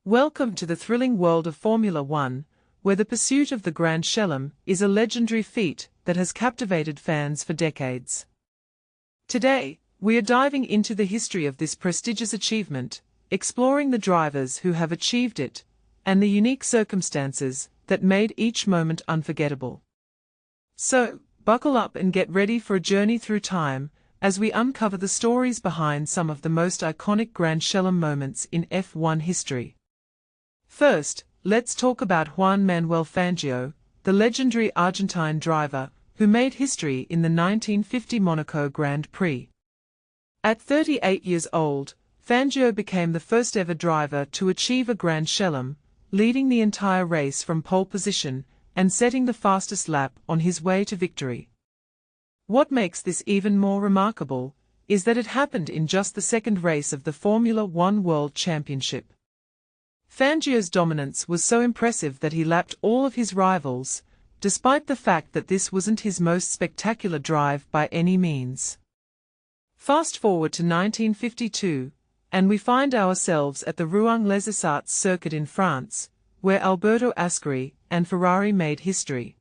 Welcome to the thrilling world of Formula One, where the pursuit of the Grand Chelem is a legendary feat that has captivated fans for decades. Today, we are diving into the history of this prestigious achievement, exploring the drivers who have achieved it, and the unique circumstances that made each moment unforgettable. So, buckle up and get ready for a journey through time, as we uncover the stories behind some of the most iconic Grand Chelem moments in F1 history. First, let's talk about Juan Manuel Fangio, the legendary Argentine driver who made history in the 1950 Monaco Grand Prix. At 38 years old, Fangio became the first ever driver to achieve a Grand Chelem, leading the entire race from pole position and setting the fastest lap on his way to victory. What makes this even more remarkable is that it happened in just the second race of the Formula One World Championship. Fangio's dominance was so impressive that he lapped all of his rivals, despite the fact that this wasn't his most spectacular drive by any means. Fast forward to 1952, and we find ourselves at the Rouen-les-Essarts circuit in France, where Alberto Ascari and Ferrari made history.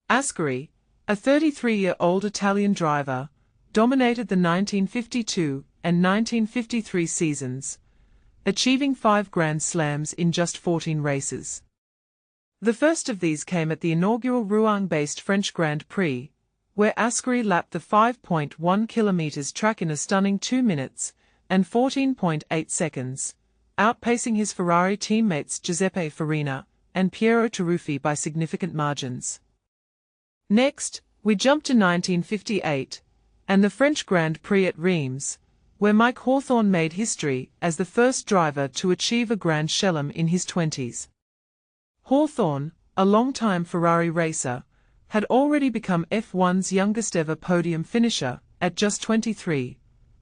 Ascari, a 33-year-old Italian driver, dominated the 1952 and 1953 seasons, achieving 5 Grand Slams in just 14 races. The first of these came at the inaugural Rouen-based French Grand Prix, where Ascari lapped the 5.1 kilometers track in a stunning 2 minutes and 14.8 seconds, outpacing his Ferrari teammates Giuseppe Farina and Piero Taruffi by significant margins. Next, we jump to 1958, and the French Grand Prix at Reims, where Mike Hawthorn made history as the first driver to achieve a Grand Chelem in his 20s. Hawthorn, a longtime Ferrari racer, had already become F1's youngest ever podium finisher at just 23,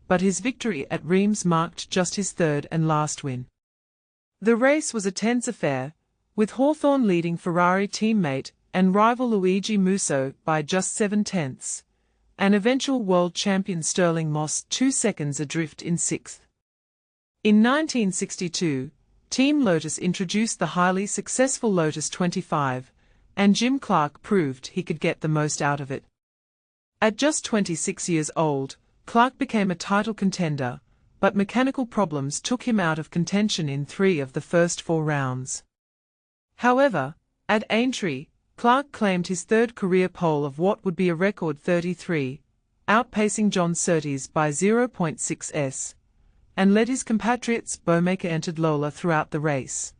but his victory at Reims marked just his third and last win. The race was a tense affair, with Hawthorn leading Ferrari teammate and rival Luigi Musso by just 7/10, and eventual world champion Stirling Moss 2 seconds adrift in 6th. In 1962, Team Lotus introduced the highly successful Lotus 25, and Jim Clark proved he could get the most out of it. At just 26 years old, Clark became a title contender, but mechanical problems took him out of contention in 3 of the first 4 rounds. However, at Aintree, Clark claimed his third career pole of what would be a record 33, outpacing John Surtees by 0.6s, and led his compatriots Bowmaker entered Lola throughout the race.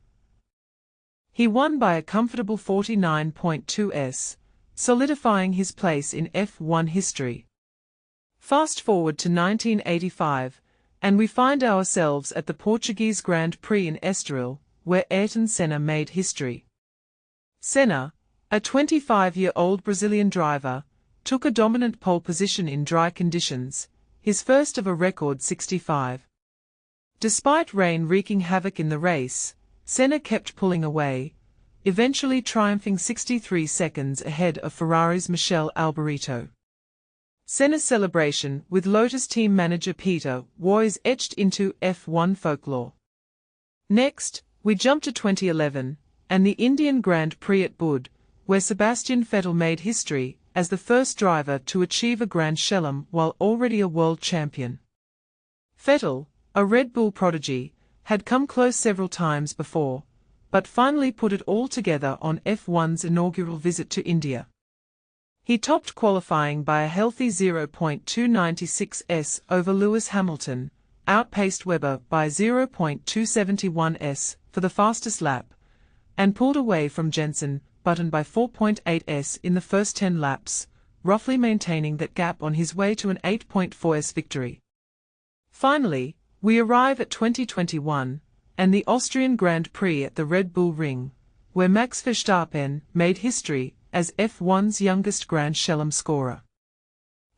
He won by a comfortable 49.2s, solidifying his place in F1 history. Fast forward to 1985, and we find ourselves at the Portuguese Grand Prix in Estoril, where Ayrton Senna made history. Senna, a 25-year-old Brazilian driver, took a dominant pole position in dry conditions, his first of a record 65. Despite rain wreaking havoc in the race, Senna kept pulling away, eventually triumphing 63 seconds ahead of Ferrari's Michele Alboreto. Senna's celebration with Lotus team manager Peter Waugh is etched into F1 folklore. Next, we jump to 2011, and the Indian Grand Prix at Bud, where Sebastian Vettel made history as the first driver to achieve a Grand Chelem while already a world champion. Vettel, a Red Bull prodigy, had come close several times before, but finally put it all together on F1's inaugural visit to India. He topped qualifying by a healthy 0.296s over Lewis Hamilton, outpaced Webber by 0.271s for the fastest lap, and pulled away from Jenson Button by 4.8s in the first 10 laps, roughly maintaining that gap on his way to an 8.4s victory. Finally, we arrive at 2021, and the Austrian Grand Prix at the Red Bull Ring, where Max Verstappen made history as F1's youngest Grand Chelem scorer.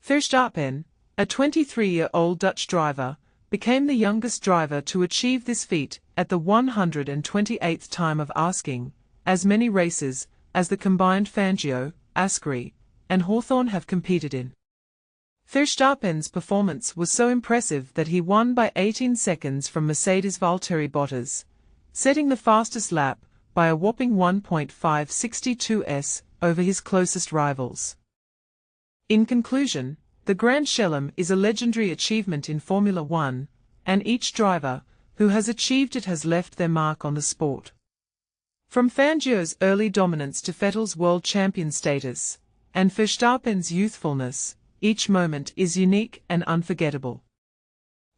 Verstappen, a 23-year-old Dutch driver, became the youngest driver to achieve this feat at the 128th time of asking as many races as the combined Fangio, Ascari, and Hawthorn have competed in. Verstappen's performance was so impressive that he won by 18 seconds from Mercedes' Valtteri Bottas, setting the fastest lap by a whopping 1.562s over his closest rivals. In conclusion, the Grand Chelem is a legendary achievement in Formula One, and each driver who has achieved it has left their mark on the sport. From Fangio's early dominance to Vettel's world champion status, and Verstappen's youthfulness, each moment is unique and unforgettable.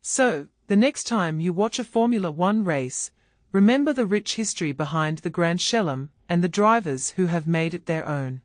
So, the next time you watch a Formula One race, remember the rich history behind the Grand Chelem and the drivers who have made it their own.